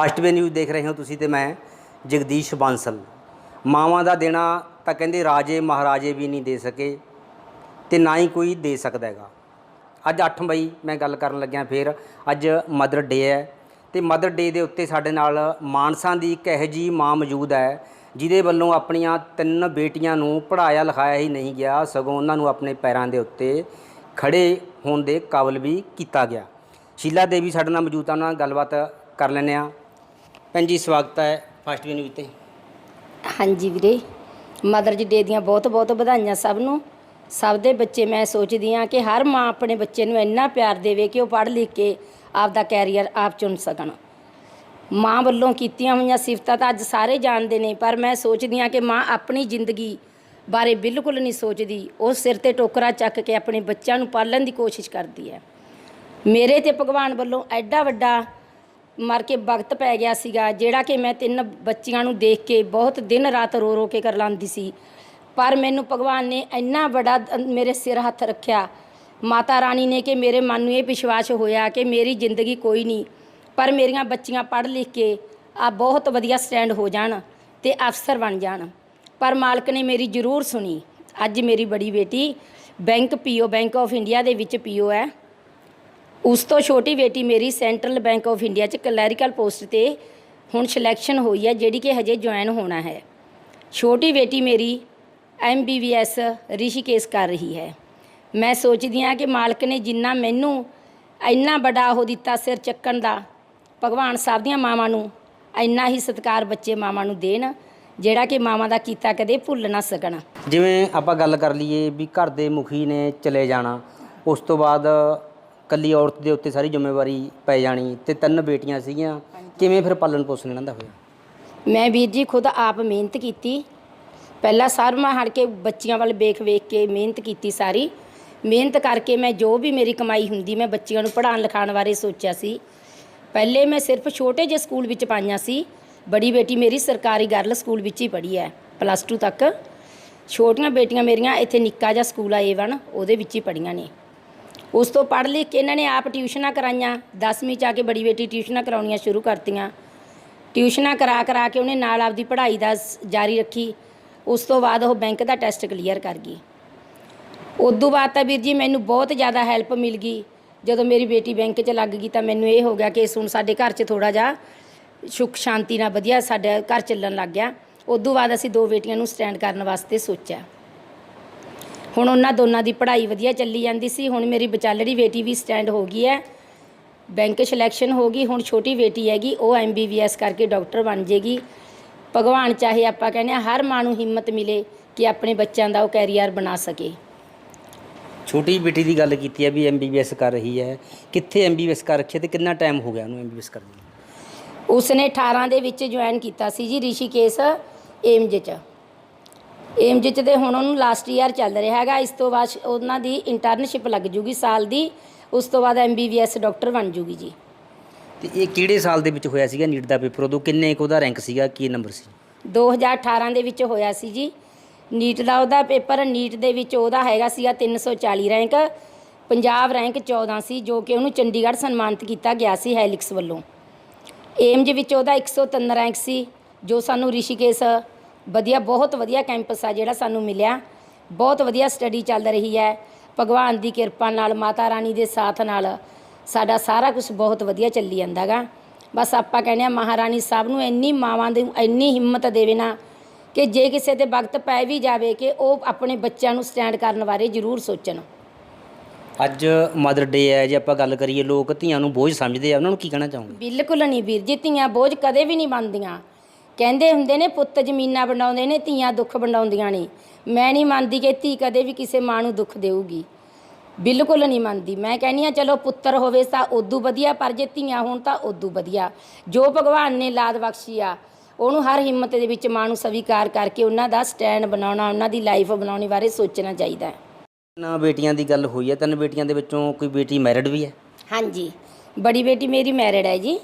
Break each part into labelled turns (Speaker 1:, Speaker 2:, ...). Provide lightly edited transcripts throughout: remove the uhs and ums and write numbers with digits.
Speaker 1: Fastway news ਦੇਖ ਰਹੇ ਹੋ ਤੁਸੀਂ ਤੇ ਮੈਂ ਜਗਦੀਸ਼ ਬਾਂਸਲ। ਮਾਵਾਂ ਦਾ ਦੇਣਾ ਤਾਂ ਕਹਿੰਦੇ ਰਾਜੇ ਮਹਾਰਾਜੇ ਵੀ ਨਹੀਂ ਦੇ ਸਕੇ ਤੇ ਨਾ ਹੀ ਕੋਈ ਦੇ ਸਕਦਾ ਹੈਗਾ। ਅੱਜ 8 ਮਈ ਮੈਂ ਗੱਲ ਕਰਨ ਲੱਗਿਆ ਫਿਰ ਅੱਜ ਮਦਰ ਡੇ ਹੈ ਤੇ ਮਦਰ ਡੇ ਦੇ ਉੱਤੇ ਸਾਡੇ ਨਾਲ ਮਾਨਸਾ ਦੀ ਇੱਕ ਇਹੋ ਜਿਹੀ ਮਾਂ ਮੌਜੂਦ ਹੈ ਜਿਹਦੇ ਵੱਲੋਂ ਆਪਣੀਆਂ 3 ਬੇਟੀਆਂ ਨੂੰ ਪੜ੍ਹਾਇਆ ਲਿਖਾਇਆ ਹੀ ਨਹੀਂ ਗਿਆ, ਸਗੋਂ ਉਹਨਾਂ ਨੂੰ ਆਪਣੇ ਪੈਰਾਂ ਦੇ ਉੱਤੇ ਖੜੇ ਹੋਣ ਦੇ ਕਾਬਲ ਵੀ ਕੀਤਾ ਗਿਆ। ਸ਼ੀਲਾ ਦੇਵੀ ਸਾਡੇ ਨਾਲ ਮੌਜੂਦ ਆ, ਉਹਨਾਂ ਨਾਲ ਗੱਲਬਾਤ ਕਰ ਲੈਂਦੇ ਹਾਂ। ਭੈਣ ਜੀ ਸਵਾਗਤ ਹੈ ਫਾਸਟਵੇ ਨਿਊਜ਼ ਤੇ।
Speaker 2: ਹਾਂਜੀ ਵੀਰੇ, ਮਦਰਜ਼ ਡੇ ਦੀਆਂ ਬਹੁਤ ਬਹੁਤ ਵਧਾਈਆਂ ਸਭ ਨੂੰ। ਸਭ ਦੇ ਬੱਚੇ ਮੈਂ ਸੋਚਦੀ ਹਾਂ ਕਿ ਹਰ ਮਾਂ ਆਪਣੇ ਬੱਚੇ ਨੂੰ ਇੰਨਾ ਪਿਆਰ ਦੇਵੇ ਕਿ ਉਹ ਪੜ੍ਹ ਲਿਖ ਕੇ ਆਪਦਾ ਕੈਰੀਅਰ ਆਪ ਚੁਣ ਸਕਣ। ਮਾਂ ਵੱਲੋਂ ਕੀਤੀਆਂ ਹੋਈਆਂ ਸਿਫਤਾਂ ਤਾਂ ਅੱਜ ਸਾਰੇ ਜਾਣਦੇ ਨੇ, ਪਰ ਮੈਂ ਸੋਚਦੀ ਹਾਂ ਕਿ ਮਾਂ ਆਪਣੀ ਜ਼ਿੰਦਗੀ ਬਾਰੇ ਬਿਲਕੁਲ ਨਹੀਂ ਸੋਚਦੀ। ਉਹ ਸਿਰ 'ਤੇ ਟੋਕਰਾ ਚੱਕ ਕੇ ਆਪਣੇ ਬੱਚਿਆਂ ਨੂੰ ਪਾਲਣ ਦੀ ਕੋਸ਼ਿਸ਼ ਕਰਦੀ ਹੈ। ਮੇਰੇ ਤੇ ਭਗਵਾਨ ਵੱਲੋਂ ਐਡਾ ਵੱਡਾ ਮਰ ਕੇ ਵਕਤ ਪੈ ਗਿਆ ਸੀਗਾ, ਜਿਹੜਾ ਕਿ ਮੈਂ 3 ਬੱਚੀਆਂ ਨੂੰ ਦੇਖ ਕੇ ਬਹੁਤ ਦਿਨ ਰਾਤ ਰੋ ਰੋ ਕੇ ਕਰਲਾਉਂਦੀ ਸੀ, ਪਰ ਮੈਨੂੰ ਭਗਵਾਨ ਨੇ ਇੰਨਾ ਬੜਾ ਮੇਰੇ ਸਿਰ ਹੱਥ ਰੱਖਿਆ, ਮਾਤਾ ਰਾਣੀ ਨੇ, ਕਿ ਮੇਰੇ ਮਨ ਨੂੰ ਇਹ ਵਿਸ਼ਵਾਸ ਹੋਇਆ ਕਿ ਮੇਰੀ ਜ਼ਿੰਦਗੀ ਕੋਈ ਨਹੀਂ, ਪਰ ਮੇਰੀਆਂ ਬੱਚੀਆਂ ਪੜ੍ਹ ਲਿਖ ਕੇ ਆ ਬਹੁਤ ਵਧੀਆ ਸਟੈਂਡ ਹੋ ਜਾਣ ਤੇ ਅਫਸਰ ਬਣ ਜਾਣ। ਪਰ ਮਾਲਕ ਨੇ ਮੇਰੀ ਜ਼ਰੂਰ ਸੁਣੀ। ਅੱਜ ਮੇਰੀ ਬੜੀ ਬੇਟੀ ਬੈਂਕ ਆਫ ਇੰਡੀਆ ਦੇ ਵਿੱਚ ਪੀਓ ਹੈ। ਉਸ ਤੋਂ ਛੋਟੀ ਬੇਟੀ ਮੇਰੀ ਸੈਂਟਰਲ ਬੈਂਕ ਆਫ ਇੰਡੀਆ 'ਚ ਕਲੈਰੀਕਲ ਪੋਸਟ 'ਤੇ ਹੁਣ ਸਿਲੈਕਸ਼ਨ ਹੋਈ ਹੈ, ਜਿਹੜੀ ਕਿ ਹਜੇ ਜੁਆਇਨ ਹੋਣਾ ਹੈ। ਛੋਟੀ ਬੇਟੀ ਮੇਰੀ MBBS ਰਿਸ਼ੀਕੇਸ਼ ਕਰ ਰਹੀ ਹੈ। ਮੈਂ ਸੋਚਦੀ ਹਾਂ ਕਿ ਮਾਲਕ ਨੇ ਜਿੰਨਾ ਮੈਨੂੰ ਇੰਨਾ ਵੱਡਾ ਉਹ ਦਿੱਤਾ ਸਿਰ ਚੱਕਣ ਦਾ, ਭਗਵਾਨ ਸਭ ਦੀਆਂ ਮਾਵਾਂ ਨੂੰ ਇੰਨਾ ਹੀ ਸਤਿਕਾਰ ਬੱਚੇ ਮਾਵਾਂ ਨੂੰ ਦੇਣ, ਜਿਹੜਾ ਕਿ ਮਾਵਾਂ ਦਾ ਕੀਤਾ ਕਦੇ ਭੁੱਲ ਨਾ ਸਕਣ।
Speaker 1: ਜਿਵੇਂ ਆਪਾਂ ਗੱਲ ਕਰ ਲਈਏ ਵੀ ਘਰ ਦੇ ਮੁਖੀ ਨੇ ਚਲੇ ਜਾਣਾ, ਉਸ ਤੋਂ ਬਾਅਦ ਇਕੱਲੀ ਔਰਤ ਦੇ ਉੱਤੇ ਸਾਰੀ ਜ਼ਿੰਮੇਵਾਰੀ ਪੈ ਜਾਣੀ ਤੇ 3 ਬੇਟੀਆਂ ਸੀਗੀਆਂ, ਕਿਵੇਂ ਫਿਰ ਪਾਲਣ ਪੋਸ਼ਣ ਇਹਨਾਂ ਦਾ ਹੋਇਆ?
Speaker 2: ਮੈਂ ਵੀਰ ਜੀ ਖੁਦ ਆਪ ਮਿਹਨਤ ਕੀਤੀ। ਪਹਿਲਾਂ ਸਾਰੀਆਂ ਹਟ ਕੇ ਬੱਚੀਆਂ ਵੱਲ ਵੇਖ ਕੇ ਮਿਹਨਤ ਕੀਤੀ। ਸਾਰੀ ਮਿਹਨਤ ਕਰਕੇ ਮੈਂ ਜੋ ਵੀ ਮੇਰੀ ਕਮਾਈ ਹੁੰਦੀ ਮੈਂ ਬੱਚੀਆਂ ਨੂੰ ਪੜ੍ਹਾਉਣ ਲਿਖਾਉਣ ਬਾਰੇ ਸੋਚਿਆ ਸੀ। ਪਹਿਲੇ ਮੈਂ ਸਿਰਫ ਛੋਟੇ ਜਿਹੇ ਸਕੂਲ ਵਿੱਚ ਪਾਈਆਂ ਸੀ। ਬੜੀ ਬੇਟੀ ਮੇਰੀ ਸਰਕਾਰੀ ਗਰਲ ਸਕੂਲ ਵਿੱਚ ਹੀ ਪੜ੍ਹੀ ਹੈ +2 ਤੱਕ। ਛੋਟੀਆਂ ਬੇਟੀਆਂ ਮੇਰੀਆਂ ਇੱਥੇ ਨਿੱਕਾ ਜਿਹਾ ਸਕੂਲ ਆ A1, ਉਹਦੇ ਵਿੱਚ ਹੀ ਪੜ੍ਹੀਆਂ ਨੇ। ਉਸ ਤੋਂ ਪੜ੍ਹ ਲਿਖ ਕੇ ਇਹਨਾਂ ਨੇ ਆਪ ਟਿਊਸ਼ਨਾਂ ਕਰਾਈਆਂ। 10ਵੀਂ 'ਚ ਆ ਕੇ ਬੜੀ ਬੇਟੀ ਟਿਊਸ਼ਨਾਂ ਕਰਾਉਣੀਆਂ ਸ਼ੁਰੂ ਕਰਤੀਆਂ। ਟਿਊਸ਼ਨਾਂ ਕਰਾ ਕੇ ਉਹਨੇ ਨਾਲ ਆਪਦੀ ਪੜ੍ਹਾਈ ਦਾ ਜਾਰੀ ਰੱਖੀ। ਉਸ ਤੋਂ ਬਾਅਦ ਉਹ ਬੈਂਕ ਦਾ ਟੈਸਟ ਕਲੀਅਰ ਕਰ ਗਈ। ਉਦੋਂ ਬਾਅਦ ਤਾਂ ਵੀਰ ਜੀ ਮੈਨੂੰ ਬਹੁਤ ਜ਼ਿਆਦਾ ਹੈਲਪ ਮਿਲ ਗਈ। ਜਦੋਂ ਮੇਰੀ ਬੇਟੀ ਬੈਂਕ 'ਚ ਲੱਗ ਗਈ ਤਾਂ ਮੈਨੂੰ ਇਹ ਹੋ ਗਿਆ ਕਿ ਹੁਣ ਸਾਡੇ ਘਰ 'ਚ ਥੋੜ੍ਹਾ ਜਿਹਾ ਸੁੱਖ ਸ਼ਾਂਤੀ ਨਾਲ ਵਧੀਆ ਸਾਡਾ ਘਰ ਚੱਲਣ ਲੱਗ ਗਿਆ। ਉਦੋਂ ਬਾਅਦ ਅਸੀਂ 2 ਬੇਟੀਆਂ ਨੂੰ ਸਟੈਂਡ ਕਰਨ ਵਾਸਤੇ ਸੋਚਿਆ। ਹੁਣ ਉਹਨਾਂ ਦੋਨਾਂ ਦੀ ਪੜ੍ਹਾਈ ਵਧੀਆ ਚੱਲੀ ਜਾਂਦੀ ਸੀ। ਹੁਣ ਮੇਰੀ ਵਿਚਾਲੜੀ ਬੇਟੀ ਵੀ ਸਟੈਂਡ ਹੋ ਗਈ ਹੈ, ਬੈਂਕ ਸਿਲੈਕਸ਼ਨ ਹੋ ਗਈ। ਹੁਣ ਛੋਟੀ ਬੇਟੀ ਹੈਗੀ, ਉਹ MBBS ਕਰਕੇ ਡਾਕਟਰ ਬਣ ਜਾਏਗੀ। ਭਗਵਾਨ ਚਾਹੇ ਆਪਾਂ ਕਹਿੰਦੇ ਹਾਂ ਹਰ ਮਾਂ ਨੂੰ ਹਿੰਮਤ ਮਿਲੇ ਕਿ ਆਪਣੇ ਬੱਚਿਆਂ ਦਾ ਉਹ ਕੈਰੀਅਰ ਬਣਾ ਸਕੇ।
Speaker 1: ਛੋਟੀ ਬੇਟੀ ਦੀ ਗੱਲ ਕੀਤੀ ਹੈ ਵੀ MBBS ਕਰ ਰਹੀ ਹੈ, ਕਿੱਥੇ MBBS ਕਰ ਰੱਖੀ ਹੈ ਤੇ ਕਿੰਨਾ ਟਾਈਮ ਹੋ ਗਿਆ ਉਹਨੂੰ MBBS ਕਰਦੀ ਨੂੰ?
Speaker 2: ਉਸਨੇ 18 ਦੇ ਵਿੱਚ ਜੁਆਇਨ ਕੀਤਾ ਸੀ ਜੀ ਰਿਸ਼ੀਕੇਸ਼ ਏਮਜ 'ਚ ਤੇ ਹੁਣ ਉਹਨੂੰ ਲਾਸਟ ਈਅਰ ਚੱਲ ਰਿਹਾ ਹੈਗਾ। ਇਸ ਤੋਂ ਬਾਅਦ ਉਹਨਾਂ ਦੀ ਇੰਟਰਨਸ਼ਿਪ ਲੱਗ ਜੂਗੀ ਸਾਲ ਦੀ। ਉਸ ਤੋਂ ਬਾਅਦ MBBS ਡਾਕਟਰ ਬਣ ਜੂਗੀ ਜੀ।
Speaker 1: ਤੇ ਇਹ ਕਿਹੜੇ ਸਾਲ ਦੇ ਵਿੱਚ ਹੋਇਆ ਸੀਗਾ ਨੀਟ ਦਾ ਪੇਪਰ? ਉਦੋਂ ਕਿੰਨੇ ਕੁ ਉਹਦਾ ਰੈਂਕ ਸੀਗਾ, ਕੀ ਨੰਬਰ ਸੀ?
Speaker 2: 2018 ਦੇ ਵਿੱਚ ਹੋਇਆ ਸੀ ਜੀ ਨੀਟ ਦਾ ਉਹਦਾ ਪੇਪਰ। ਨੀਟ ਦੇ ਵਿੱਚ ਉਹਦਾ ਹੈਗਾ ਸੀਗਾ 340 ਰੈਂਕ, ਪੰਜਾਬ ਰੈਂਕ 14 ਸੀ, ਜੋ ਕਿ ਉਹਨੂੰ ਚੰਡੀਗੜ੍ਹ ਸਨਮਾਨਿਤ ਕੀਤਾ ਗਿਆ ਸੀ ਹੈਲਿਕਸ ਵੱਲੋਂ। ਏਮਜ ਵਿੱਚ ਉਹਦਾ 103 ਰੈਂਕ ਸੀ, ਜੋ ਸਾਨੂੰ ਰਿਸ਼ੀਕੇਸ਼ ਬਹੁਤ ਵਧੀਆ ਕੈਂਪਸ ਆ ਜਿਹੜਾ ਸਾਨੂੰ ਮਿਲਿਆ। ਬਹੁਤ ਵਧੀਆ ਸਟੱਡੀ ਚੱਲ ਰਹੀ ਹੈ ਭਗਵਾਨ ਦੀ ਕਿਰਪਾ ਨਾਲ, ਮਾਤਾ ਰਾਣੀ ਦੇ ਸਾਥ ਨਾਲ ਸਾਡਾ ਸਾਰਾ ਕੁਝ ਬਹੁਤ ਵਧੀਆ ਚੱਲੀ ਜਾਂਦਾ ਗਾ। ਬਸ ਆਪਾਂ ਕਹਿੰਦੇ ਹਾਂ ਮਹਾਰਾਣੀ ਸਭ ਨੂੰ ਇੰਨੀ ਮਾਵਾਂ ਦੀ ਇੰਨੀ ਹਿੰਮਤ ਦੇਵੇ ਨਾ ਕਿ ਜੇ ਕਿਸੇ ਤੇ ਵਕਤ ਪੈ ਵੀ ਜਾਵੇ ਕਿ ਉਹ ਆਪਣੇ ਬੱਚਿਆਂ ਨੂੰ ਸਟੈਂਡ ਕਰਨ ਬਾਰੇ ਜ਼ਰੂਰ ਸੋਚਣ।
Speaker 1: ਅੱਜ ਮਦਰ ਡੇ ਹੈ, ਜੇ ਆਪਾਂ ਗੱਲ ਕਰੀਏ ਲੋਕ ਧੀਆਂ ਨੂੰ ਬੋਝ ਸਮਝਦੇ ਆ, ਉਹਨਾਂ ਨੂੰ ਕੀ ਕਹਿਣਾ ਚਾਹੋਗੇ?
Speaker 2: ਬਿਲਕੁਲ ਨਹੀਂ ਵੀਰ ਜੀ, ਧੀਆਂ ਬੋਝ ਕਦੇ ਵੀ ਨਹੀਂ ਬਣਦੀਆਂ। ਕਹਿੰਦੇ ਹੁੰਦੇ ਨੇ ਪੁੱਤ ਜ਼ਮੀਨਾਂ ਵੰਡਾਉਂਦੇ ਨੇ, ਧੀਆਂ ਦੁੱਖ ਵੰਡਾਉਂਦੀਆਂ ਨੇ। ਮੈਂ ਨਹੀਂ ਮੰਨਦੀ ਕਿ ਧੀ ਕਦੇ ਵੀ ਕਿਸੇ ਮਾਂ ਨੂੰ ਦੁੱਖ ਦੇਊਗੀ, ਬਿਲਕੁਲ ਨਹੀਂ ਮੰਨਦੀ। ਮੈਂ ਕਹਿੰਦੀ ਹਾਂ ਚਲੋ ਪੁੱਤਰ ਹੋਵੇ ਤਾਂ ਉਦੋਂ ਵਧੀਆ, ਪਰ ਜੇ ਧੀਆਂ ਹੋਣ ਤਾਂ ਉਦੋਂ ਵਧੀਆ। ਜੋ ਭਗਵਾਨ ਨੇ ਲਾਦ ਬਖਸ਼ੀ ਆ ਉਹਨੂੰ ਹਰ ਹਿੰਮਤ ਦੇ ਵਿੱਚ ਮਾਂ ਨੂੰ ਸਵੀਕਾਰ ਕਰਕੇ ਉਹਨਾਂ ਦਾ ਸਟੈਂਡ ਬਣਾਉਣਾ, ਉਹਨਾਂ ਦੀ ਲਾਈਫ ਬਣਾਉਣੀ ਬਾਰੇ ਸੋਚਣਾ ਚਾਹੀਦਾ ਹੈ।
Speaker 1: 3 ਬੇਟੀਆਂ ਦੀ ਗੱਲ ਹੋਈ ਹੈ, 3 ਬੇਟੀਆਂ ਦੇ ਵਿੱਚੋਂ ਕੋਈ ਬੇਟੀ ਮੈਰਿਡ ਵੀ ਹੈ?
Speaker 2: ਹਾਂਜੀ, ਬੜੀ ਬੇਟੀ ਮੇਰੀ ਮੈਰਿਡ ਹੈ ਜੀ,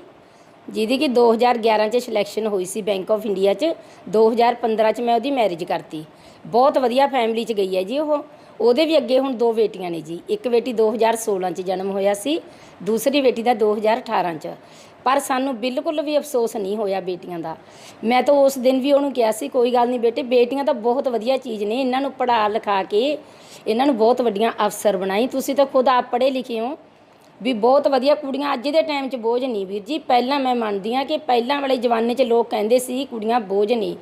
Speaker 2: ਜਿਹਦੀ ਕਿ 2011 'ਚ ਸਿਲੈਕਸ਼ਨ ਹੋਈ ਸੀ ਬੈਂਕ ਆਫ ਇੰਡੀਆ 'ਚ। 2015 'ਚ ਮੈਂ ਉਹਦੀ ਮੈਰਿਜ ਕਰਤੀ। ਬਹੁਤ ਵਧੀਆ ਫੈਮਿਲੀ 'ਚ ਗਈ ਹੈ ਜੀ ਉਹ। ਉਹਦੇ ਵੀ ਅੱਗੇ ਹੁਣ 2 ਬੇਟੀਆਂ ਨੇ ਜੀ। ਇੱਕ ਬੇਟੀ 2016 'ਚ ਜਨਮ ਹੋਇਆ ਸੀ, ਦੂਸਰੀ ਬੇਟੀ ਦਾ 2018 'ਚ। ਪਰ ਸਾਨੂੰ ਬਿਲਕੁਲ ਵੀ ਅਫਸੋਸ ਨਹੀਂ ਹੋਇਆ ਬੇਟੀਆਂ ਦਾ। ਮੈਂ ਤਾਂ ਉਸ ਦਿਨ ਵੀ ਉਹਨੂੰ ਕਿਹਾ ਸੀ, ਕੋਈ ਗੱਲ ਨਹੀਂ ਬੇਟੇ, ਬੇਟੀਆਂ ਤਾਂ ਬਹੁਤ ਵਧੀਆ ਚੀਜ਼ ਨੇ, ਇਹਨਾਂ ਨੂੰ ਪੜ੍ਹਾ ਲਿਖਾ ਕੇ ਇਹਨਾਂ ਨੂੰ ਬਹੁਤ ਵੱਡੀਆਂ ਅਫਸਰ ਬਣਾਈ। ਤੁਸੀਂ ਤਾਂ ਖੁਦ ਆਪ ਪੜ੍ਹੇ ਲਿਖੇ ਹੋ ਵੀ ਬਹੁਤ ਵਧੀਆ। ਕੁੜੀਆਂ ਅੱਜ ਦੇ ਟਾਈਮ 'ਚ ਬੋਝ ਨਹੀਂ ਵੀਰ ਜੀ। ਪਹਿਲਾਂ ਮੈਂ ਮੰਨਦੀ ਹਾਂ ਕਿ ਪਹਿਲਾਂ ਵਾਲੇ ਜ਼ਮਾਨੇ 'ਚ ਲੋਕ ਕਹਿੰਦੇ ਸੀ ਕੁੜੀਆਂ ਬੋਝ ਨਹੀਂ,